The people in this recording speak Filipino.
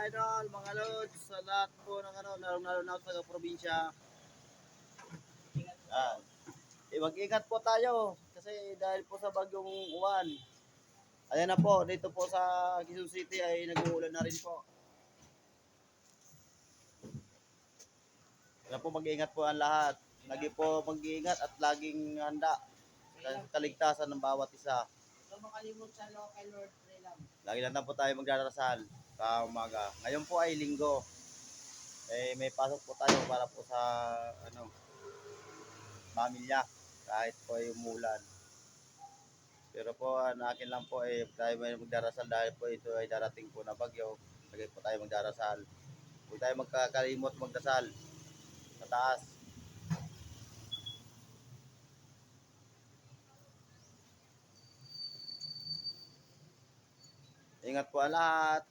idol, mga lods, sa lahat po ng lalo na sa probinsya. Yan. Mag-ingat po tayo kasi dahil po sa bagyong uwan. Ayan na po, dito po sa Quezon City ay nag-uulan na rin po. Kaya po mag-ingat po ang lahat. Lagi po mag-iingat at laging handa sa kaligtasan ng bawat isa. Huwag makalimot sa local Lord Prelam. Lagi lang po tayo magdarasal sa umaga. Ngayon po ay linggo. May pasok po tayo para po sa pamilya kahit po ay umulan. Pero po ang akin lang po ay tayo may magdarasal dahil po ito ay darating po na bagyo. Lagi po tayo magdarasal. Huwag tayo magkakalimot magdasal sa taas. Ingat po ang lahat.